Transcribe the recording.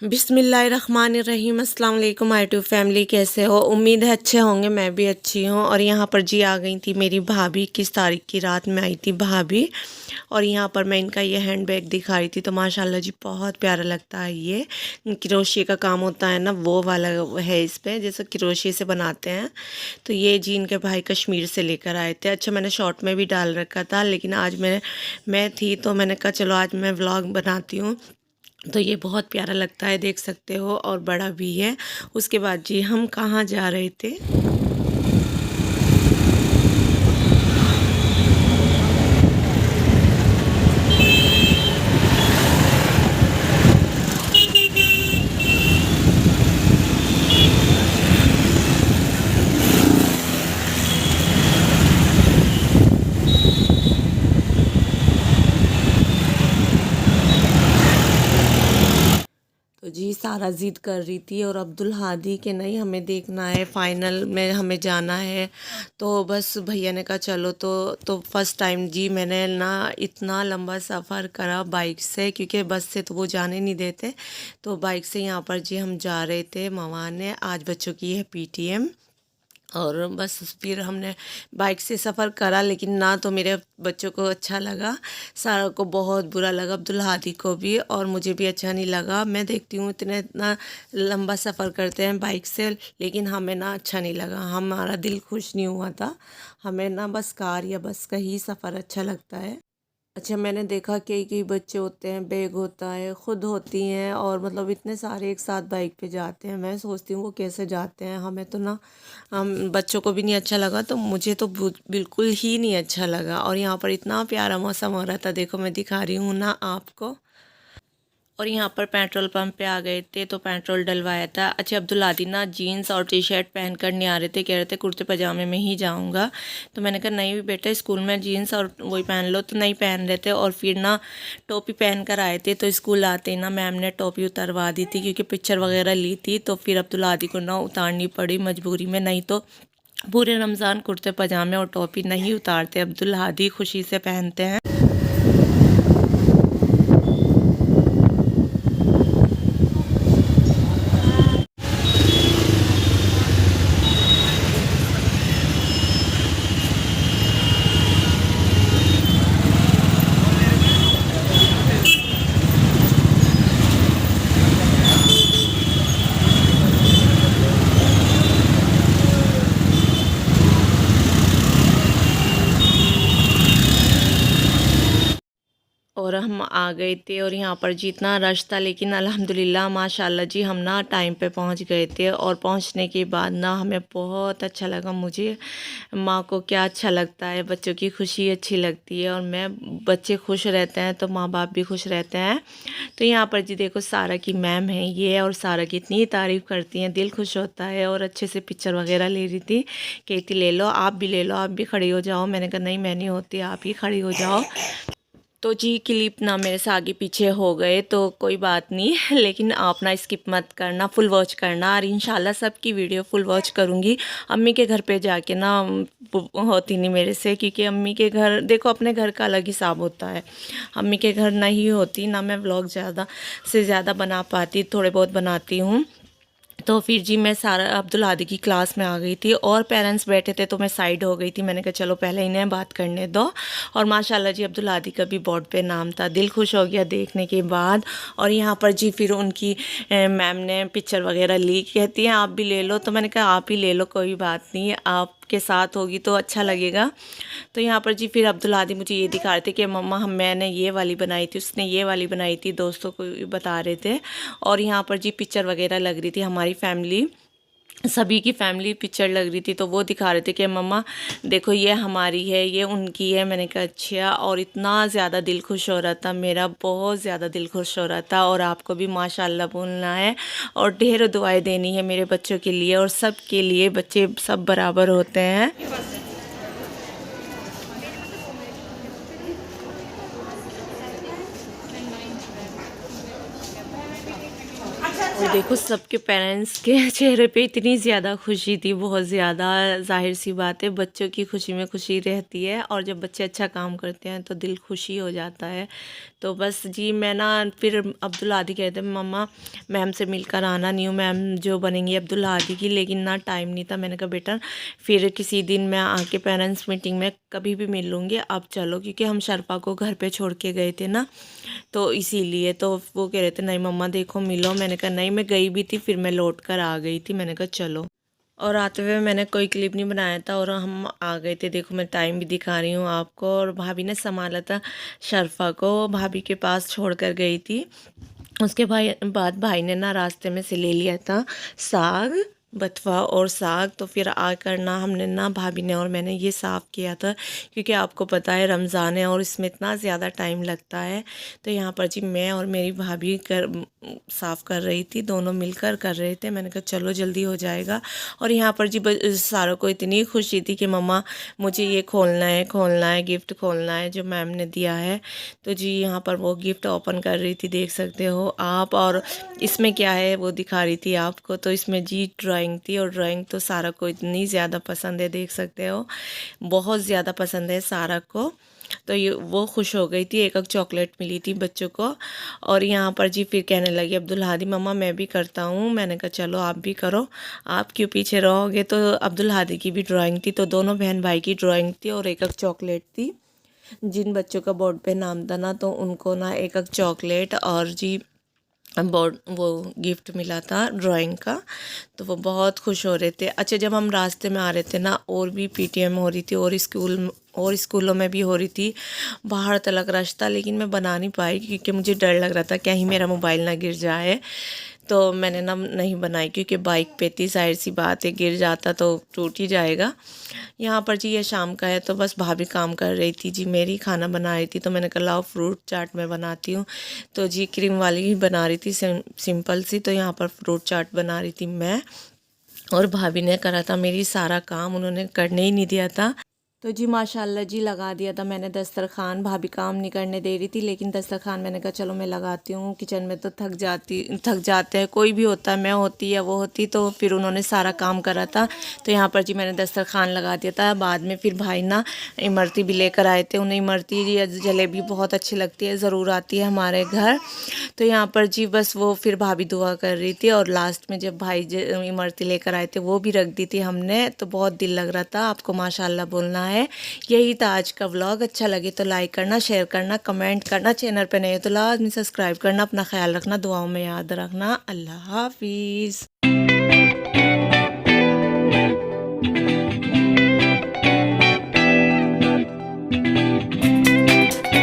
बिस्मिल्लाहिर्रहमानिर्रहीम। अस्सलाम वालेकुम माय टू फैमिली, कैसे हो? उम्मीद है अच्छे होंगे। मैं भी अच्छी हूँ। और यहाँ पर जी आ गई थी मेरी भाभी। 21 तारीख की रात में आई थी भाभी। और यहाँ पर मैं इनका ये हैंड बैग दिखा रही थी, तो माशाल्लाह जी बहुत प्यारा लगता है। ये क्रोशिया का काम होता है ना, वो वाला है इस पर, जैसे क्रोशिया से बनाते हैं। तो ये जी इनके भाई कश्मीर से लेकर आए थे। अच्छा, मैंने शॉर्ट में भी डाल रखा था, लेकिन आज मैं थी तो मैंने कहा चलो आज मैं व्लॉग बनाती हूँ। तो ये बहुत प्यारा लगता है, देख सकते हो, और बड़ा भी है। उसके बाद जी हम कहाँ जा रहे थे? तो जी सारा ज़िद कर रही थी, और अब्दुल हादी के नहीं, हमें देखना है, फाइनल में हमें जाना है। तो बस भैया ने कहा चलो। तो फर्स्ट टाइम जी मैंने ना इतना लंबा सफ़र करा बाइक से, क्योंकि बस से तो वो जाने नहीं देते। तो बाइक से यहाँ पर जी हम जा रहे थे मवाने। आज बच्चों की है पीटीएम। और बस फिर हमने बाइक से सफ़र करा, लेकिन ना तो मेरे बच्चों को अच्छा लगा, सारा को बहुत बुरा लगा, अब्दुल हादी को भी, और मुझे भी अच्छा नहीं लगा। मैं देखती हूँ इतना लंबा सफ़र करते हैं बाइक से, लेकिन हमें ना अच्छा नहीं लगा, हमारा दिल खुश नहीं हुआ था। हमें ना बस कार या बस का ही सफ़र अच्छा लगता है। अच्छा, मैंने देखा कई कई बच्चे होते हैं, बैग होता है, खुद होती हैं, और मतलब इतने सारे एक साथ बाइक पे जाते हैं। मैं सोचती हूँ वो कैसे जाते हैं। हमें तो ना, हम बच्चों को भी नहीं अच्छा लगा, तो मुझे तो बिल्कुल ही नहीं अच्छा लगा। और यहाँ पर इतना प्यारा मौसम हो रहा था, देखो मैं दिखा रही हूँ ना आपको। और यहाँ पर पेट्रोल पंप पे आ गए थे, तो पेट्रोल डलवाया था। अच्छा, अब्दुल आदी ना जीन्स और टी शर्ट पहन कर नहीं आ रहे थे, कह रहे थे कुर्ते पजामे में ही जाऊँगा। तो मैंने कहा नहीं बेटा, स्कूल में जीन्स और वही पहन लो। तो नहीं पहन रहे थे, और फिर ना टोपी पहन कर आए थे। तो स्कूल आते ही ना मैम ने टोपी उतरवा दी थी, क्योंकि पिक्चर वगैरह ली थी। तो फिर अब्दुल आदी को ना उतारनी पड़ी मजबूरी में, नहीं तो पूरे रमज़ान कुर्ते पजामे और टोपी नहीं उतारते, अब्दुल हादी खुशी से पहनते हैं। और हम आ गए थे, और यहाँ पर जी इतना रश था, लेकिन अल्हम्दुलिल्लाह माशाल्लाह जी हम ना टाइम पे पहुँच गए थे। और पहुँचने के बाद ना हमें बहुत अच्छा लगा। मुझे, माँ को क्या अच्छा लगता है, बच्चों की खुशी अच्छी लगती है, और बच्चे खुश रहते हैं तो माँ बाप भी खुश रहते हैं। तो यहाँ पर जी देखो सारा की मैम है ये, और सारा की इतनी तारीफ़ करती हैं, दिल खुश होता है। और अच्छे से पिक्चर वगैरह ले रही थी, कहती ले लो, आप भी ले लो, आप भी खड़ी हो जाओ। मैंने कहा नहीं मैं नहीं होती, आप ही खड़ी हो जाओ। तो जी क्लिप ना मेरे से आगे पीछे हो गए, तो कोई बात नहीं, लेकिन आप ना स्किप मत करना, फुल वॉच करना। और इंशाल्लाह सबकी वीडियो फुल वॉच करूँगी। अम्मी के घर पे जाके ना होती नहीं मेरे से, क्योंकि अम्मी के घर देखो, अपने घर का अलग हिसाब होता है। अम्मी के घर नहीं होती ना, मैं व्लॉग ज़्यादा से ज़्यादा बना पाती, थोड़े बहुत बनाती हूँ। तो फिर जी मैं सारा अब्दुल हादी की क्लास में आ गई थी, और पेरेंट्स बैठे थे, तो मैं साइड हो गई थी। मैंने कहा चलो पहले इन्हें बात करने दो। और माशाल्लाह जी अब्दुल हादी का भी बोर्ड पे नाम था, दिल खुश हो गया देखने के बाद। और यहाँ पर जी फिर उनकी मैम ने पिक्चर वगैरह ली, कहती हैं आप भी ले लो। तो मैंने कहा आप ही ले लो, कोई बात नहीं, आपके साथ होगी तो अच्छा लगेगा। तो यहाँ पर जी फिर अब्दुल हादी मुझे ये दिखा रहे थे कि मम्मा मैंने ये वाली बनाई थी, उसने ये वाली बनाई थी, दोस्तों को बता रहे थे। और यहाँ पर जी पिक्चर वगैरह लग रही थी, हमारी फैमिली, सभी की फैमिली पिक्चर लग रही थी। तो वो दिखा रहे थे कि मम्मा देखो ये हमारी है, ये उनकी है। मैंने कहा अच्छा। और इतना ज़्यादा दिल खुश हो रहा था मेरा, बहुत ज़्यादा दिल खुश हो रहा था। और आपको भी माशाल्लाह बोलना है, और ढेर दुआएं देनी है मेरे बच्चों के लिए, और सब के लिए, बच्चे सब बराबर होते हैं। और देखो सबके पेरेंट्स के चेहरे पे इतनी ज़्यादा खुशी थी, बहुत ज़्यादा। ज़ाहिर सी बात है, बच्चों की खुशी में खुशी रहती है और जब बच्चे अच्छा काम करते हैं तो दिल खुशी हो जाता है। तो बस जी मैं ना फिर अब्दुल हादी कहते मम्मा मैम से मिलकर आना, न्यू मैम जो बनेंगी अब्दुल हादी की, लेकिन ना टाइम नहीं था। मैंने कहा बेटा फिर किसी दिन मैं आके पेरेंट्स मीटिंग में कभी भी मिल लूँगी, अब चलो, क्योंकि हम शर्फा को घर पे छोड़ के गए थे ना, तो इसीलिए। तो वो कह रहे थे नहीं मम्मा देखो मिलो। मैंने कहा नहीं, मैं गई भी थी फिर मैं लौट कर आ गई थी। मैंने कहा चलो। और आते हुए मैंने कोई क्लिप नहीं बनाया था और हम आ गए थे। देखो मैं टाइम भी दिखा रही हूँ आपको। और भाभी ने संभाला था शर्फा को, भाभी के पास छोड़ कर गई थी। उसके बाद भाई ने ना रास्ते में से ले लिया था साग, बथुआ और साग। तो फिर आकर ना हमने ना भाभी ने और मैंने ये साफ़ किया था, क्योंकि आपको पता है रमज़ान है और इसमें इतना ज़्यादा टाइम लगता है। तो यहाँ पर जी मैं और मेरी भाभी साफ़ कर रही थी, दोनों मिलकर कर रहे थे। मैंने कहा चलो जल्दी हो जाएगा। और यहाँ पर जी सारों को इतनी खुशी थी कि मम्मा मुझे ये खोलना है, गिफ्ट खोलना है जो मैम ने दिया है। तो जी यहाँ पर वो गिफ्ट ओपन कर रही थी, देख सकते हो आप। और इसमें क्या है वो दिखा रही थी आपको। तो इसमें जी ड्राइंग थी, और ड्राइंग तो सारा को इतनी ज़्यादा पसंद है, देख सकते हो बहुत ज़्यादा पसंद है सारा को। तो ये वो खुश हो गई थी, एक एक चॉकलेट मिली थी बच्चों को। और यहाँ पर जी फिर कहने लगी अब्दुल हादी मम्मा मैं भी करता हूँ। मैंने कहा चलो आप भी करो, आप क्यों पीछे रहोगे। तो अब्दुल हादी की भी ड्राइंग थी, तो दोनों बहन भाई की ड्राइंग थी और एक एक चॉकलेट थी। जिन बच्चों का बोर्ड पे नाम था ना, तो उनको ना एक एक चॉकलेट और जी बोर्ड वो गिफ्ट मिला था ड्राइंग का। तो वो बहुत खुश हो रहे थे। अच्छा जब हम रास्ते में आ रहे थे ना, और भी पीटीएम हो रही थी और स्कूलों में भी हो रही थी, बाहर तलक रश था, लेकिन मैं बना नहीं पाई क्योंकि मुझे डर लग रहा था कहीं मेरा मोबाइल ना गिर जाए। तो मैंने ना नहीं बनाई, क्योंकि बाइक पे थी, जाहिर सी बात है गिर जाता तो टूट ही जाएगा। यहाँ पर जी ये शाम का है, तो बस भाभी काम कर रही थी जी, मेरी खाना बना रही थी। तो मैंने कहा लाओ फ्रूट चाट मैं बनाती हूँ। तो जी क्रीम वाली ही बना रही थी, सिंपल सी। तो यहाँ पर फ्रूट चाट बना रही थी मैं, और भाभी ने करा था मेरी सारा काम, उन्होंने करने ही नहीं दिया था। तो जी माशाल्लाह जी लगा दिया था मैंने दस्तरखान। भाभी काम नहीं करने दे रही थी, लेकिन दस्तरखान मैंने कहा चलो मैं लगाती हूँ। किचन में तो थक जाते हैं, कोई भी होता है, मैं होती या वो होती। तो फिर उन्होंने सारा काम करा था। तो यहाँ पर जी मैंने दस्तरखान लगा दिया था। बाद में फिर भाई ना इमरती भी लेकर आए थे, उन्हें इमरती या जलेबी बहुत अच्छी लगती है, ज़रूर आती है हमारे घर। तो यहाँ पर जी बस वो फिर भाभी दुआ कर रही थी, और लास्ट में जब भाई इमरती लेकर आए थे वो भी रख दी थी हमने। तो बहुत दिल लग रहा था, आपको माशाल्लाह बोलना है। यही था आज का व्लॉग। अच्छा लगे तो लाइक करना, शेयर करना, कमेंट करना। चैनल पे नए हो तो लाजमी सब्सक्राइब करना। अपना ख्याल रखना, दुआओं में याद रखना। अल्लाह हाफिज़।